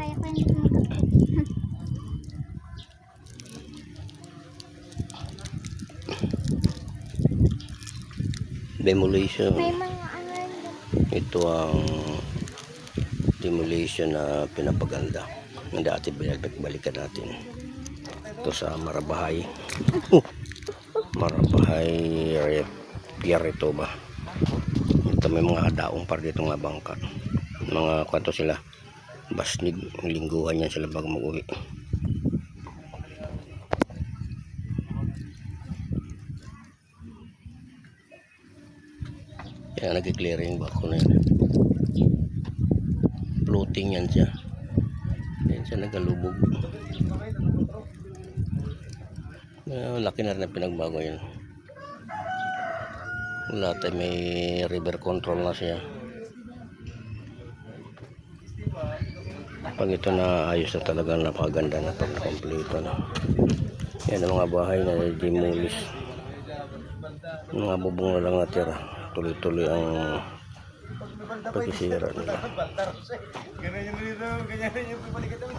kaya ko hindi tumikot. Demolition. May mga ano rin dyan. Ito ang demolition na pinapaganda. Yung dati balikan natin. Ito sa Marabahay. Marabahay Pier ito ba? Ito may mga daong par dito nga bangka. Mga kwanto sila. Basnig. Lingguhan yan sila bago mag-uwi. Yan, nag-clearing bako na yan. Floating yan siya. Yan siya nagalubog. Laki na rin ang pinagbago yan. Lahat ay may river control na siya. Pag ito na ayos na talaga, napakaganda na pag kompleto na. Yan ang mga bahay na demolish. Mga bubong na lang natira. Tuloy-tuloy ang pagkisira nila.